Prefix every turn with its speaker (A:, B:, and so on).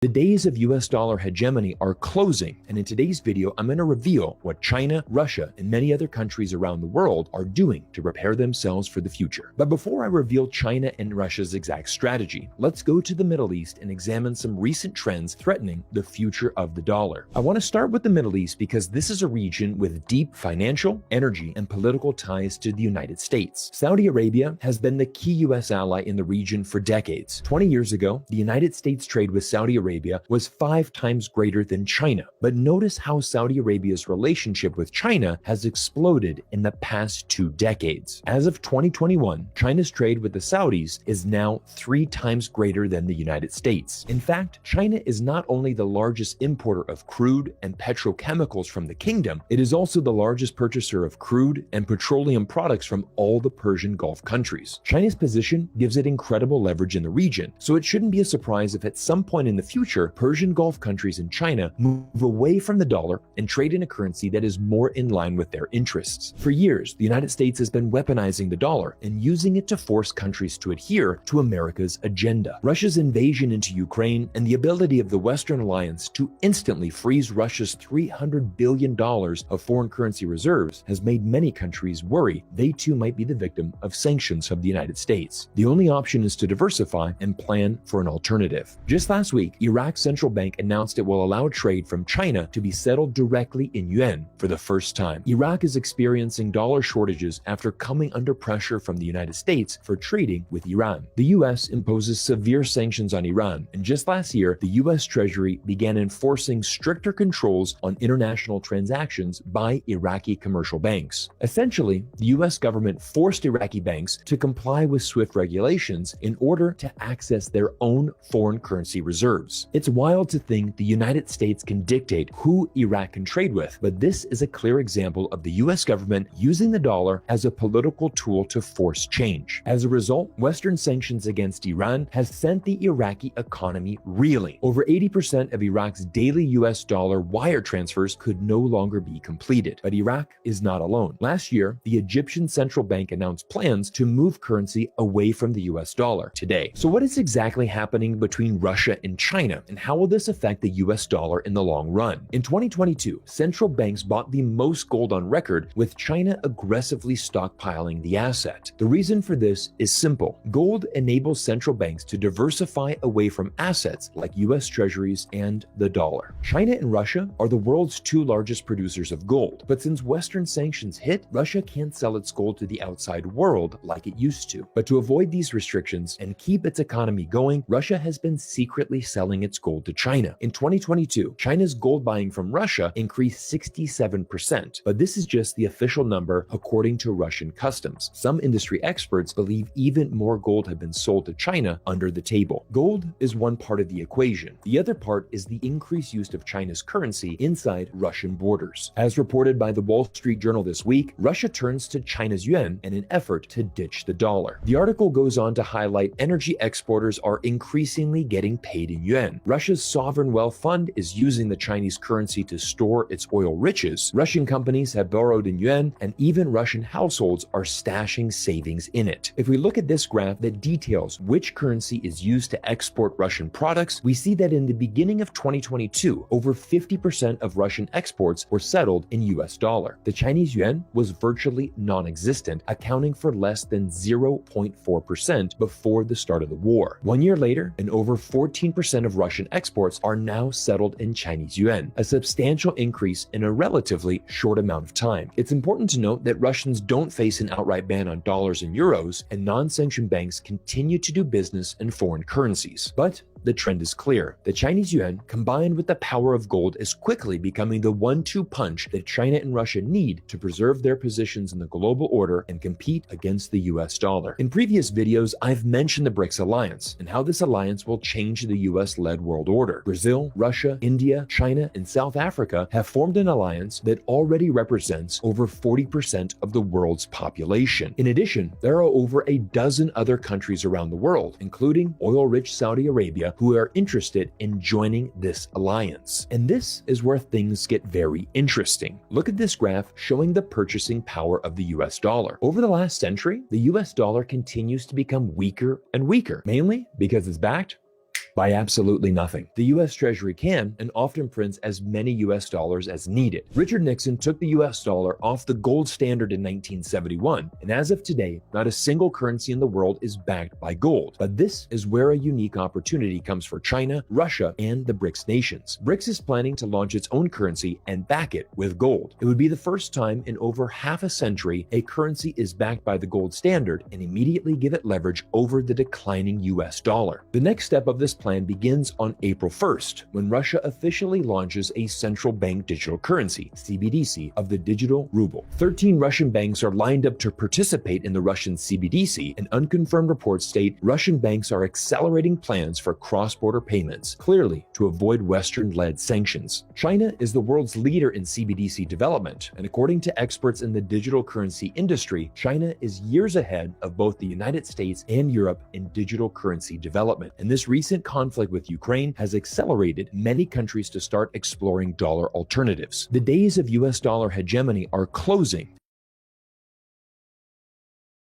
A: The days of US dollar hegemony are closing, and in today's video, I'm going to reveal what China, Russia, and many other countries around the world are doing to prepare themselves for the future. But before I reveal China and Russia's exact strategy, let's go to the Middle East and examine some recent trends threatening the future of the dollar. I want to start with the Middle East because this is a region with deep financial, energy, and political ties to the United States. Saudi Arabia has been the key US ally in the region for decades. 20 years ago, the United States trade with Saudi Arabia was 5 times greater than China. But notice how Saudi Arabia's relationship with China has exploded in the past 2 decades. As of 2021, China's trade with the Saudis is now 3 times greater than the United States. In fact, China is not only the largest importer of crude and petrochemicals from the kingdom, it is also the largest purchaser of crude and petroleum products from all the Persian Gulf countries. China's position gives it incredible leverage in the region, so it shouldn't be a surprise if at some point in the future, Persian Gulf countries and China move away from the dollar and trade in a currency that is more in line with their interests. For years, the United States has been weaponizing the dollar and using it to force countries to adhere to America's agenda. Russia's invasion into Ukraine and the ability of the Western alliance to instantly freeze Russia's $300 billion of foreign currency reserves has made many countries worry they too might be the victim of sanctions of the United States. The only option is to diversify and plan for an alternative. Just last week, Iraq's central bank announced it will allow trade from China to be settled directly in yuan for the first time. Iraq is experiencing dollar shortages after coming under pressure from the United States for trading with Iran. The US imposes severe sanctions on Iran, and just last year, the US Treasury began enforcing stricter controls on international transactions by Iraqi commercial banks. Essentially, the US government forced Iraqi banks to comply with SWIFT regulations in order to access their own foreign currency reserves. It's wild to think the United States can dictate who Iraq can trade with, but this is a clear example of the US government using the dollar as a political tool to force change. As a result, Western sanctions against Iran has sent the Iraqi economy reeling. Over 80% of Iraq's daily US dollar wire transfers could no longer be completed. But Iraq is not alone. Last year, the Egyptian central bank announced plans to move currency away from the US dollar today. So what is exactly happening between Russia and China, and how will this affect the US dollar in the long run? In 2022, central banks bought the most gold on record, with China aggressively stockpiling the asset. The reason for this is simple. Gold enables central banks to diversify away from assets like US treasuries and the dollar. China and Russia are the world's 2 largest producers of gold, but since Western sanctions hit, Russia can't sell its gold to the outside world like it used to. But to avoid these restrictions and keep its economy going, Russia has been secretly selling its gold to China. In 2022, China's gold buying from Russia increased 67%, but this is just the official number according to Russian customs. Some industry experts believe even more gold have been sold to China under the table. Gold is one part of the equation. The other part is the increased use of China's currency inside Russian borders. As reported by the Wall Street Journal this week, Russia turns to China's yuan in an effort to ditch the dollar. The article goes on to highlight energy exporters are increasingly getting paid in yuan. Russia's sovereign wealth fund is using the Chinese currency to store its oil riches. Russian companies have borrowed in yuan, and even Russian households are stashing savings in it. If we look at this graph that details which currency is used to export Russian products, we see that in the beginning of 2022, over 50% of Russian exports were settled in US dollar. The Chinese yuan was virtually non-existent, accounting for less than 0.4% before the start of the war. 1 year later, and over 14% of Russian exports are now settled in Chinese yuan, a substantial increase in a relatively short amount of time. It's important to note that Russians don't face an outright ban on dollars and euros, and non-sanctioned banks continue to do business in foreign currencies. But the trend is clear. The Chinese yuan, combined with the power of gold, is quickly becoming the 1-2 punch that China and Russia need to preserve their positions in the global order and compete against the US dollar. In previous videos, I've mentioned the BRICS alliance and how this alliance will change the US-led world order. Brazil, Russia, India, China, and South Africa have formed an alliance that already represents over 40% of the world's population. In addition, there are over a dozen other countries around the world, including oil-rich Saudi Arabia, who are interested in joining this alliance. And this is where things get very interesting. Look at this graph showing the purchasing power of the US dollar. Over the last century, the US dollar continues to become weaker and weaker, mainly because it's backed By absolutely nothing. The US Treasury can and often prints as many US dollars as needed. Richard Nixon took the US dollar off the gold standard in 1971, and as of today, not a single currency in the world is backed by gold. But this is where a unique opportunity comes for China, Russia, and the BRICS nations. BRICS is planning to launch its own currency and back it with gold. It would be the first time in over half a century a currency is backed by the gold standard and immediately give it leverage over the declining US dollar. The next step of this plan begins on April 1st, when Russia officially launches a central bank digital currency, CBDC, of the digital ruble. 13 Russian banks are lined up to participate in the Russian CBDC, and unconfirmed reports state Russian banks are accelerating plans for cross-border payments, clearly to avoid Western-led sanctions. China is the world's leader in CBDC development, and according to experts in the digital currency industry, China is years ahead of both the United States and Europe in digital currency development. And this recent conflict with Ukraine has accelerated many countries to start exploring dollar alternatives. The days of US dollar hegemony are closing,